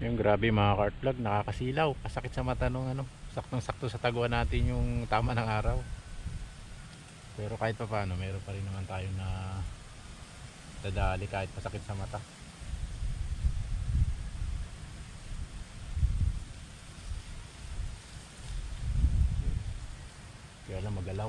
Yung grabe mga cart vlog, nakakasilaw, kasakit sa mata nung ano, saktong sakto sa tagwa natin yung tama ng araw. Pero kahit pa paano, meron pa rin naman tayo na dadali kahit pasakit sa mata. Kaya lang magalaw.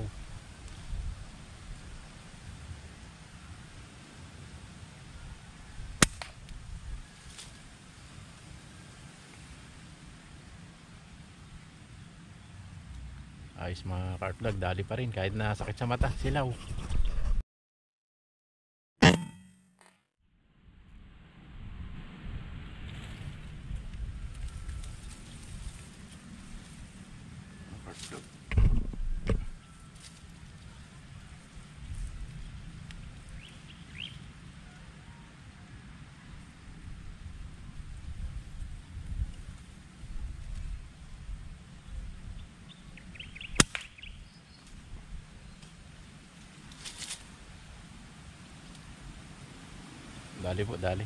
Ayos mga cart vlog, dali pa rin kahit na sakit sa mata, silaw. Dali po, dali.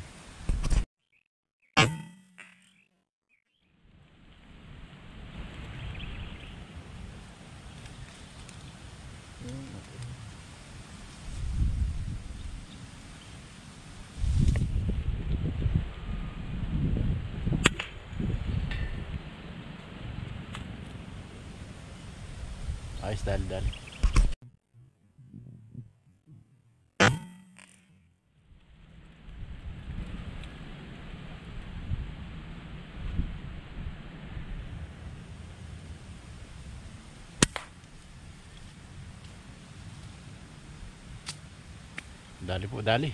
Ayos, dali, dali. Dali po, dali.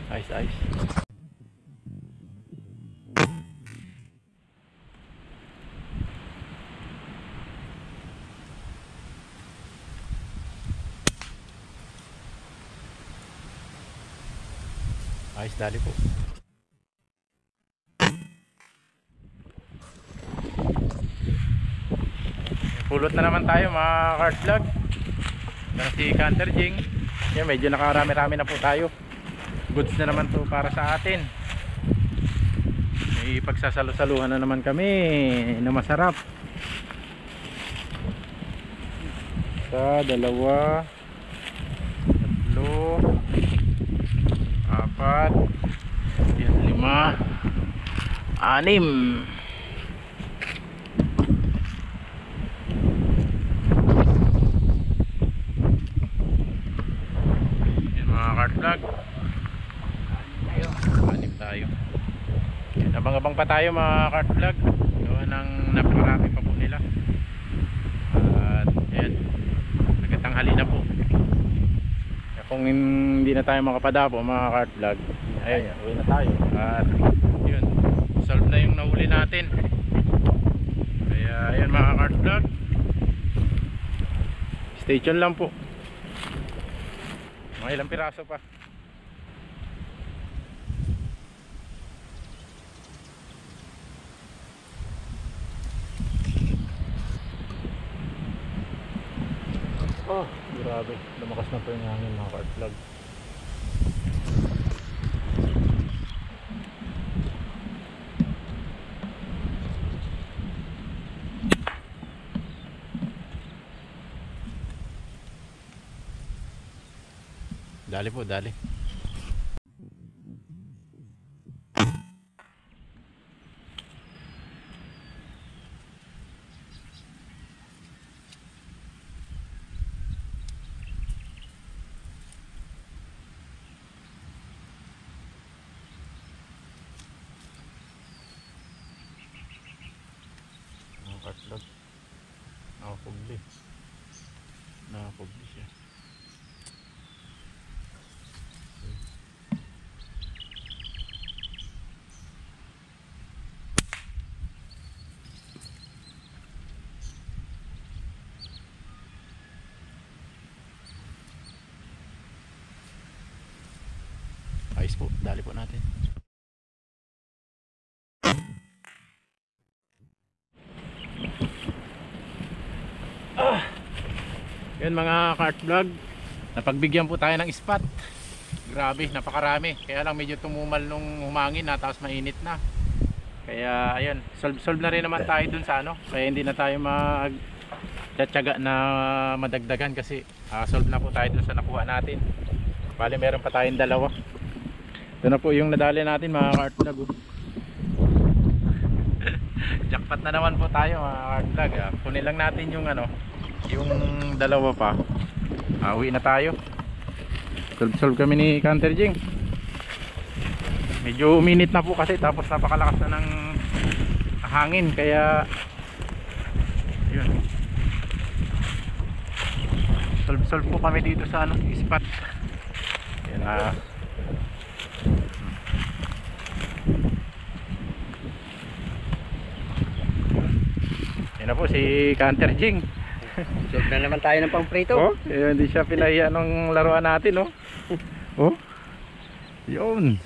Ayos, ayos. Ayos, dali po. Pulot na naman tayo mga cart vlog. Yan si Canter Jing. Yan, medyo nakarami-rami na po tayo. Goods na naman to para sa atin. May pagsasalo-saluhan na naman kami na masarap. Isa, dalawa, tatlo, apat, yan, lima, anim. Yan mga cart vlog, anim tayo. Abang-abang pa tayo mga cart vlog, gawa ng napakarami pa po nila. At yan, nagkatanghali na po. Kung hindi na tayo makapadapo mga cart vlog, ayun, uwi na tayo. At yun, solve na yung nahuli natin. Kaya ayun mga cart vlog, stay tuned lang po. Mga ilang piraso pa. Oh, grabe, lumakas na po yung hangin mga cart vlog. Dali po, dali. Mga cart vlog, nakakubli. Nakakubli siya. Ayos po, dali po natin. Yun mga kart vlog, napagbigyan po tayo ng spot. Grabe, napakarami. Kaya lang medyo tumumal nung humangin na, tapos mainit na. Kaya ayun, solve na rin naman tayo dun sa ano. Kaya hindi na tayo magtsatsaga na madagdagan kasi solve na po tayo dun sa nakuha natin. Bali meron pa tayong dalawa. Ito na po yung nadali natin mga kart vlog. Jackpot na naman po tayo mga kart vlog. Kunin lang natin yung ano, yung dalawa pa. Uwi na tayo. Solve kami ni Canter Jing. Medyo uminit na po kasi, tapos napakalakas na ng hangin, kaya yun. Solve po kami dito sa ano, spot. Yan Yan na po si Canter Jing. Solve na naman tayo ng pang-prito. Oh, hindi siya pinahiya nung laruan natin, oh. Oh. Yun.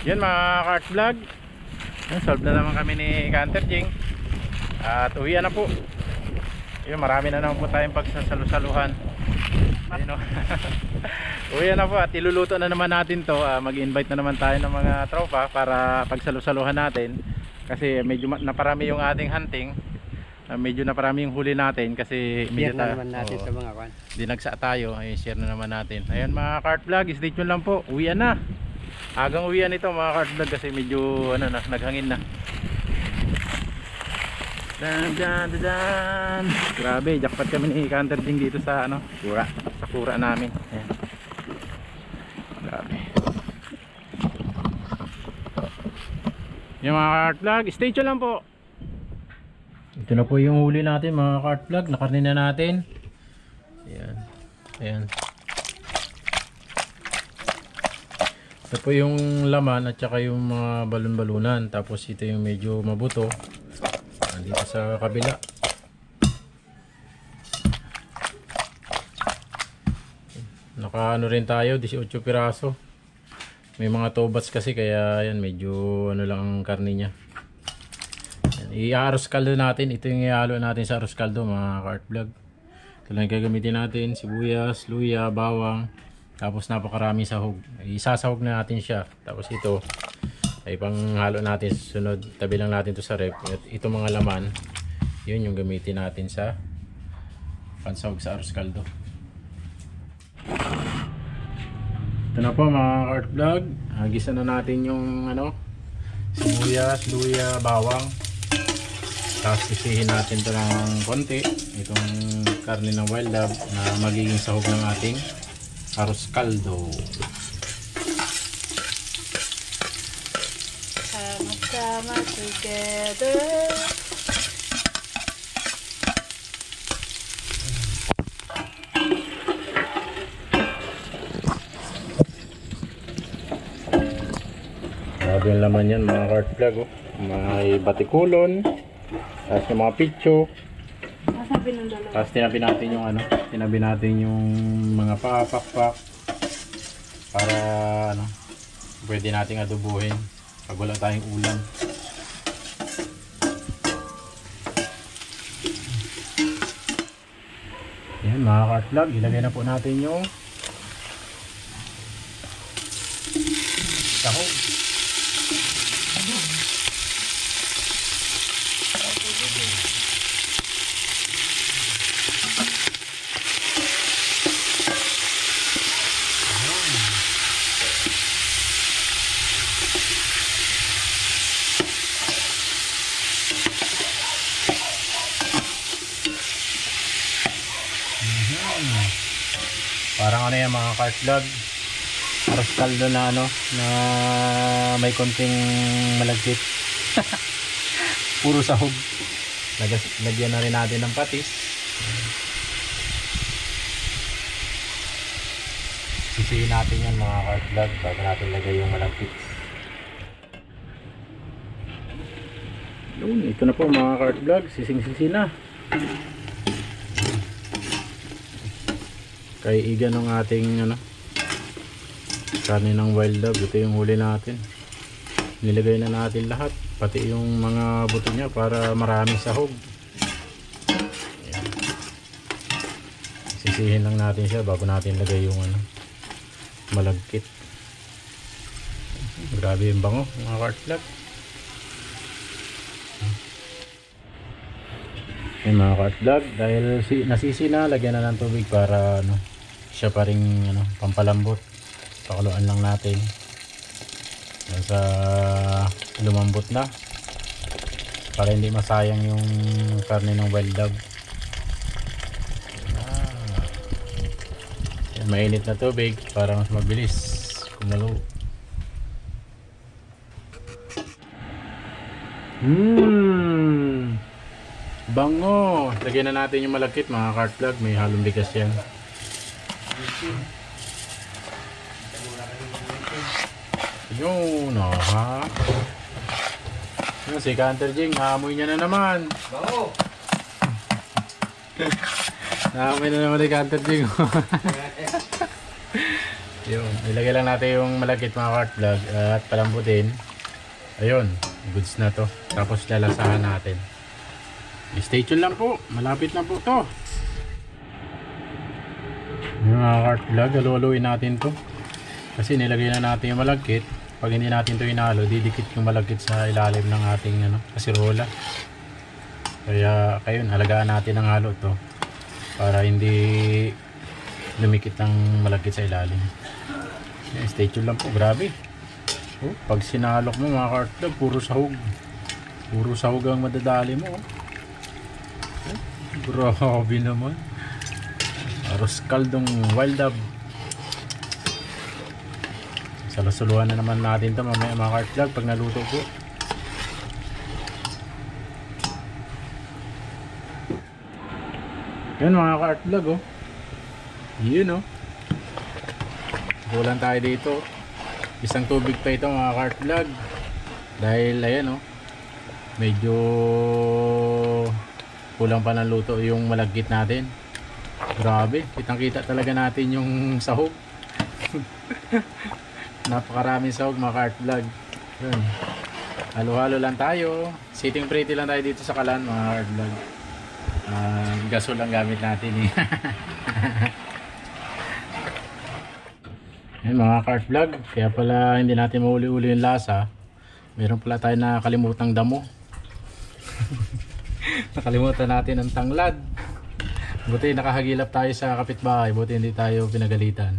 Yan mga kart vlog. Solve na naman kami ni Canter Jing. At uwian na po. Yun, marami na naman po tayong pagsasalusaluhan. Ayun, oh. Uwian na po at iluluto na naman natin to. Mag-invite na naman tayo ng mga tropa para pagsalusaluhan natin. Kasi medyo naparami yung ating hunting. Medyo naparami yung huli natin kasi medyo na naman natin sa mga kwan. Dinagsa tayo, ay share na naman natin. Ayun mga kart vlog, stay tuned lang po. Uwian na. Agang uwian ito mga kart vlog kasi medyo ano na, naghangin na. Dan. Grabe, jackpot kami ni Canter Jing dito sa ano, sa kura namin. Ayan. Grabe. Yung mga kart vlog, stay tuned lang po. Ito na po yung huli natin mga kart vlog, nakarnin na natin. Ayan. Ito po yung laman at saka yung mga balon-balunan. Tapos ito yung medyo mabuto. Dito sa kabila. Naka ano rin tayo, 18 piraso. May mga tobats kasi kaya yan medyo ano lang ang karne niya. I-aros kaldo natin. Ito yung ihalo natin sa aros kaldo mga kart vlog. Ito lang gagamitin natin, sibuyas, luya, bawang. Tapos napakarami sahog. Isasahog na natin siya. Tapos ito ay panghalo natin sa sunod. Tabi lang natin to sa rep. At ito mga laman, yun yung gamitin natin sa pansahog sa aros kaldo. Ito na po mga kart vlog. Gisa na natin yung ano, sibuyas, luya, bawang. Tapos sisihin natin ito ng konti. Itong karne ng wild dove na magiging sahog ng ating aros kaldo. Sama together. Grabe yung laman yan mga kart vlog, oh. May batikulon, tapos yung mga pitso, tapos tinabi natin yung ano, tinabi natin yung mga pakpak para ano, pwede nating adobuhin pag wala tayong ulam. Yan mga kart vlog, ilagay na po natin yung sahog. Parang ano yan mga kart vlog, aros kaldo na ano, na may konting malagkit. Puro sahog. Lagyan na rin natin ng patis. Sisihin natin yan mga kart vlog bago natin lagay yung malagkit. Yun, ito na po mga kart vlog, sising-sisi na. Kay iga ng ating ano, karne ng wild dog. Ito yung huli natin. Nilagay na natin lahat, pati yung mga buto niya para maraming sahog. Ayan. Sisihin lang natin siya bago natin lagay yung malagkit. Grabe yung bango mga kartlag. Yung mga kartlag, dahil nasisi na, lagyan na ng tubig para siya pa rin pampalambot. Pakuluan lang natin sa lumambot na para hindi masayang yung karne ng wild dog. Mainit na tubig para mas mabilis kumulo. Bango. Lagyan na natin yung malagkit mga kartlag. May halong bigas yan. Yun ha. Yun, si Canter Jing, naamoy niya na naman. Bango! Naamoy na naman ni Canter Jing. Yun, ilagay lang natin yung malagkit mga kartlag at palambutin. Ayun, goods na to. Tapos lalasahan natin. Stay tuned lang po, malapit na po to. Yung mga kartlag, haluhaluin natin to. Kasi nilagay na natin yung malagkit. Pag hindi natin to inalo, didikit yung malagkit sa ilalim ng ating kasirola. Kaya ayun, alagaan natin ang halo to para hindi lumikit ng malagkit sa ilalim. Stay tuned lang po, grabe. Pag sinalok mo mga kartlag, puro sahog. Puro sahog ang madadali mo. Grabe naman. Arroz kaldong wild dog. Salusuluhan na naman natin ito mamaya mga kartlag pag naluto po. Yan mga kartlag Yun kulang tayo dito. Isang tubig pa ito mga kartlag. Dahil ayan medyo kulang pa ng luto yung malagkit natin. Grabe, kitang kita talaga natin yung sahog. Napakaraming sahog mga kartlag. Yun, halo-halo lang tayo. Sitting pretty lang tayo dito sa Kalan mga kartlag. Gasol lang gamit natin Yan mga kartlag, kaya pala hindi natin mauli-uli yung lasa. Meron pala tayo nakakalimutang damo. Nakalimutan natin ang tanglad. Buti nakahagilap tayo sa kapitbahay, buti hindi tayo pinagalitan.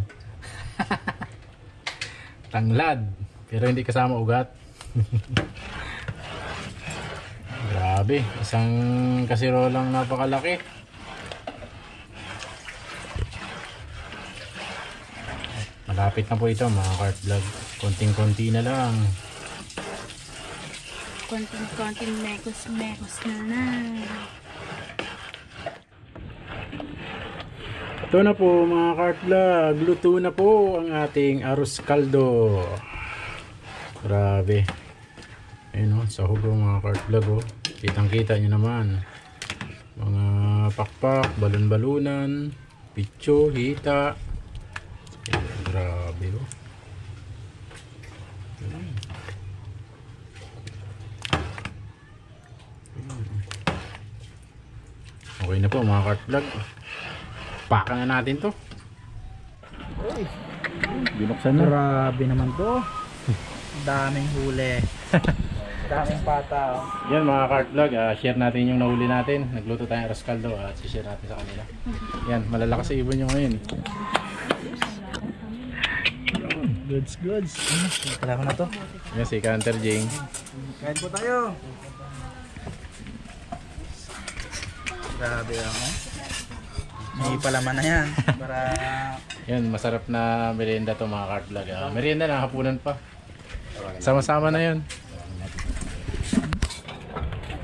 Tanglad, pero hindi kasama ugat. Grabe, isang kasirolang napakalaki. Malapit na po ito mga kartlag. Konting-konti na lang. Konting mekos na. Ito na po mga kartlag. Luto na po ang ating arroz caldo. Grabe. Ayun sahog mga kartlag Kitang kita nyo naman. Mga pakpak, balon-balunan, pitso, hita. Grabe Okay na po mga kartlag. Pakan na natin to. Binuksan na. Grabe naman to. Daming huli. Daming pata. Yan mga kartlag, share natin yung nahuli natin. Nagluto tayong arroz caldo at share natin sa kanila. Yan, malalakas sa ibon nyo ngayon. Goods. Kailangan na to. Yan si Canter Jing. Kain po tayo. Grabe may palaman na yan. Para Yan, masarap na merienda to mga kartlag. Merienda na, hapunan pa. Sama-sama na yun.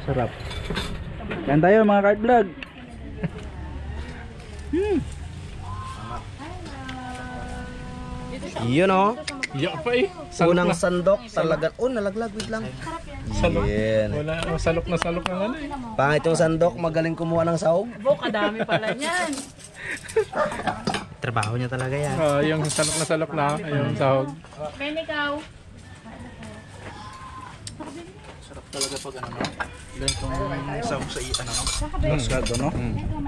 sarap. Kain tayo mga cart vlog. Yun Iya pa unang sandok talaga. Nalaglag, wait lang. Salok. Yan. Wala, salok na Pangit yung sandok, magaling kumuha ng sahog. Bo, kadami pala niyan. Trabaho niya talaga yan. Yung salok na, yung sahog. Ben, ikaw. Sarap talaga pag ano, no? Ganitong sahog sa ano, no? Rascado, no?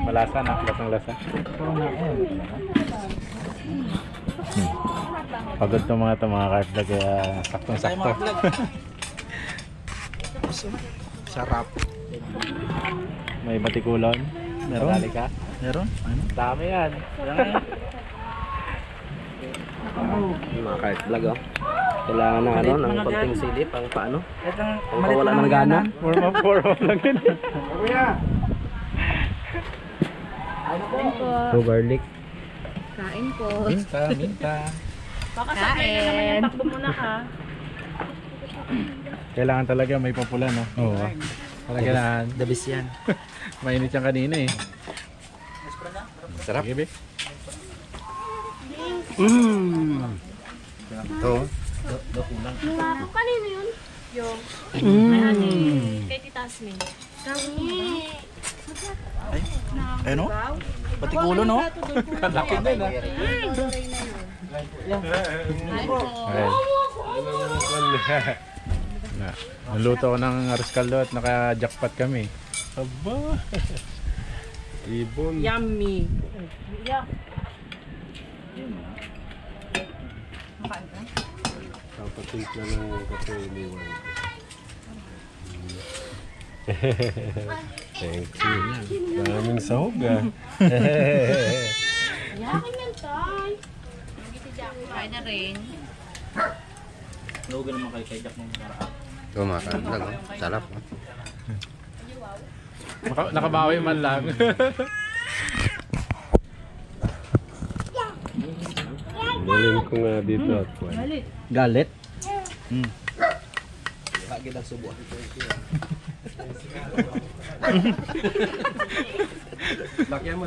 Malasa na, lasang lasa. Pagod to mga kartlag, kaya saktong-sakto. Sarap. May batikulon. Meron? Madali ka. Meron? Ano? Dami yan. Mga cart vlog oh. Kailangan ng ano, ng konting silip ang paano. Itong Pang wala ng gana. Warm up lang yun. So garlic. Kain po. Minta. Baka sablay na naman yung takbo muna ka. Kailangan talaga may papula, no? Oo. Kailangan. The best yan. Mainit yan kanina eh. Sarap. Sige, be. Ito. Kanino yun? Yung. May honey. Kay Tita Asmin. Ay, ayun, no? Patikulo, no? Laki din, ah. Okay. Naluto ko ng arroz caldo at naka-jackpot kami. Aba! Ibon. Yummy. Kapatid na ng kape iniwan. Thank you. Daming sahog ah. Yakin yan, Tay. Kain na rin. Lugan naman kay Jack nung maraan. Ito mga cart vlog oh. Sarap oh. Nakabawi man lang. Galing ko nga dito at Galit? Lagi nagsubo. Lakyan mo.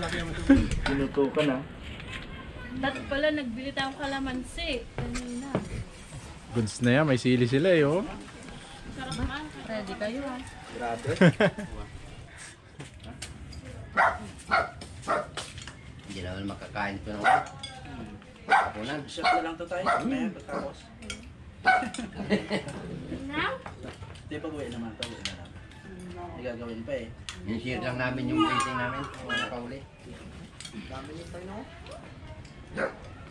Pinuto ka na. Dati pala nagbili tayong kalamansi. Kanina. Goods na yan, may sili sila eh, oh. Sarap naman. Ready kayo ah. Grabe. Hindi naman makakain ko ng kapunan. Shot na lang to tayo. May pagkakos. Hindi pa buhay naman. Pabuhay na lang. Hindi gagawin pa eh. Yung share lang namin yung racing namin. Mga nakauli.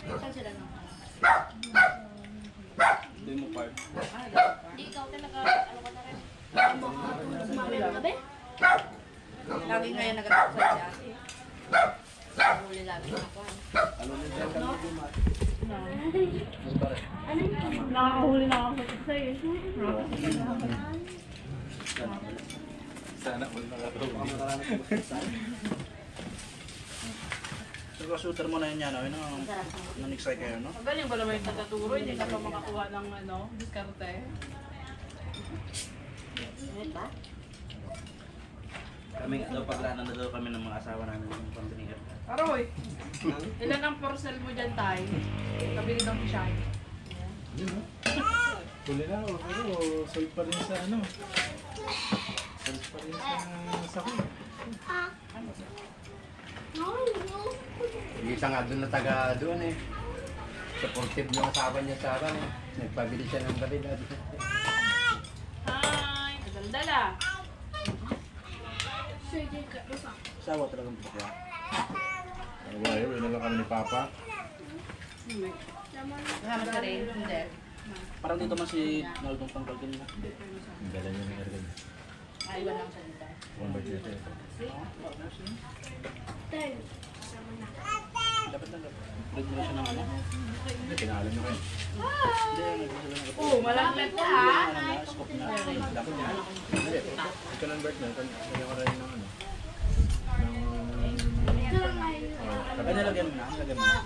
Saan sila nang? Hindi mo part. Hindi ikaw talaga. Ano ka na rin? Sumami ang gabi? Lagi ngayon nag-atapos sa ate. Huli lagi ako. Nakakahuli na ako sa'yo. Sana all nakatawag. So, shooter mo na yun yan. Ano? Nanixay kayo, no? Magaling ba naman yung tataturo? Hindi ka pa makakuha ng diskarte. Kami daw paglaanan na daw kami ng mga asawa namin ng pambinigan. Aroy! Ilan ang porcel mo dyan, Tay? Kabili ng shy. Huli na, pero sold pa rin sa ano. Sold pa rin sa sakit. Yung isa nga doon na taga doon eh. Supportive yung asawa niya sa akin eh. Nagpabili siya ng balilad. Hi! Daldala! Asawa talagang pagkakaya. Ay, wala lang kami ni Papa. Kasama ka rin? Hindi. Parang dito man si Naldong Pangkalkin na. Ang dala niya ng ergan. Iwan lang siya dito. One bite niya siya. Dapat lang. Break mo na siya ng ano. Pinahalan niyo kayo. Oh, malapit ka ha? Scoop na. Dapat niya. Hindi. Ito ng bird niya. Kaya ko rin ng ano. Ay, nalagyan mo na. Nalagyan mo na.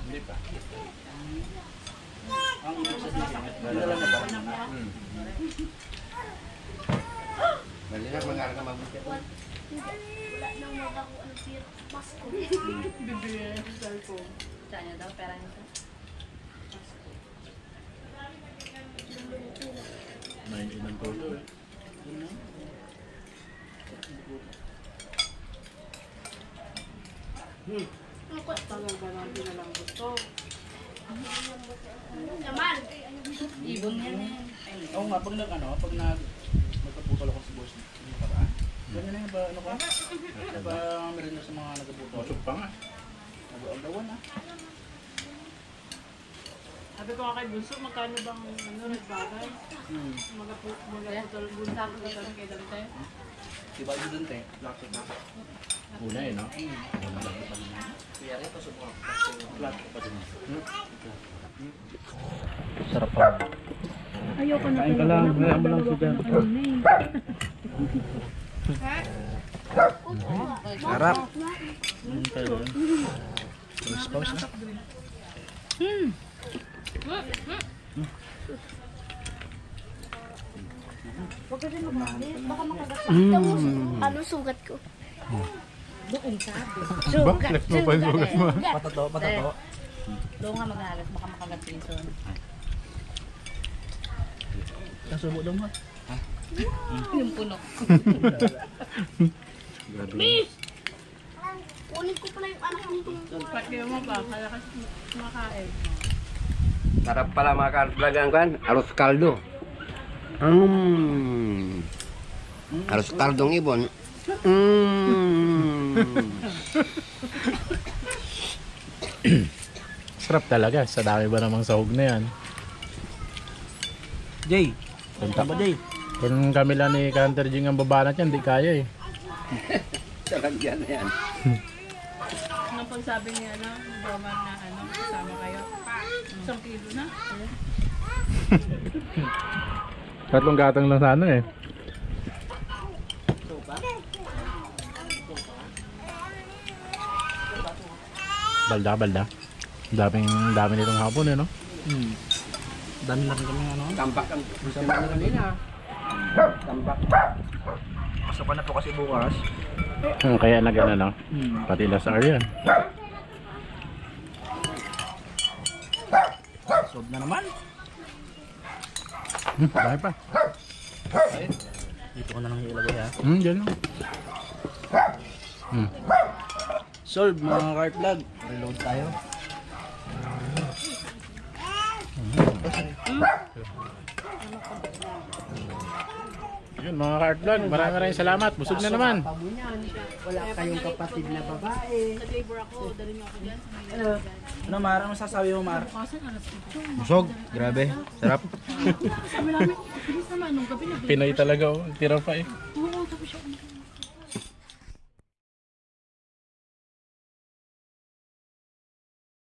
Hindi pa. Ang ibig sabihin, nalagyan na parang na. Balilad, mag-aaral ka mabuti. Wala nang magakuan siya. Pasko. Bibili na yung cellphone. Saan niya daw? Pera niya. May inang todo eh. Tagal ba natin na lang Ibon yan eh. Oo nga, pag magpaputol ako sa boss yung nakaraan. Ganyan na yung ba, ano ko? Ba, meron na sa mga nagpaputol. Usok pa nga. Nag-aulawan na. Sabi ko nga kay Bunso, magkano bang nagbagay? Magaputol bunsa ko sa kay Dante. Diba yun dun, te? Laptop na. Una eh, no? Kaya ito, subok. Laptop pa din. Sarap pa. Ayoko na Kain ka lang, wala mo lang siya dyan. Sarap. Pause na. Huwag ka din magmamit. Baka makagat sa ano sugat ko. Doon sabi. Sugat. Patato, patato. Doon nga maghalas. Baka makagat sa ison. Nasubo daw mo. Yung puno. Miss! Kunin ko pala yung anak nito. Pag kayo mo ba, kaya kasi kumakain. Sarap pala mga ka-vlog kan, arroz kaldo. Arroz kaldong ibon. Sarap talaga. Sa dami ba namang sahog na yan? Jay. Punta. Tama, Jay. Kung kami lang ni Canter Jing ang babanat yan, di kaya eh. Sarap yan yan. Anong pagsabi niya, Roman na kasama kayo? 1 kilo na. Tatlong gatang lang sana eh. Balda. Dami nitong hapon eh, no? Dami na rin kami ano. Tambak ang gusto mo na kanina. Tambak. Basta pa na po kasi bukas. Kaya nagana no? Pati last hour yan. Sob na naman. Dami pa. Dito ko na lang ilagay ha. Dyan lang. Solve mga cart vlog. Reload tayo. Yun mga ka-art vlog, maraming salamat. Busog na naman. Wala kayong kapatid na babae. Nag-labor ako, dali niyo ako dyan. Ano Mar? Ano masasabi mo Mar? Kasan alas ko. Busog. Grabe. Sarap. Sabi namin, bilis naman, nung gabi na. Pinoy talaga oh. Tira pa eh. Oo, sabi siya.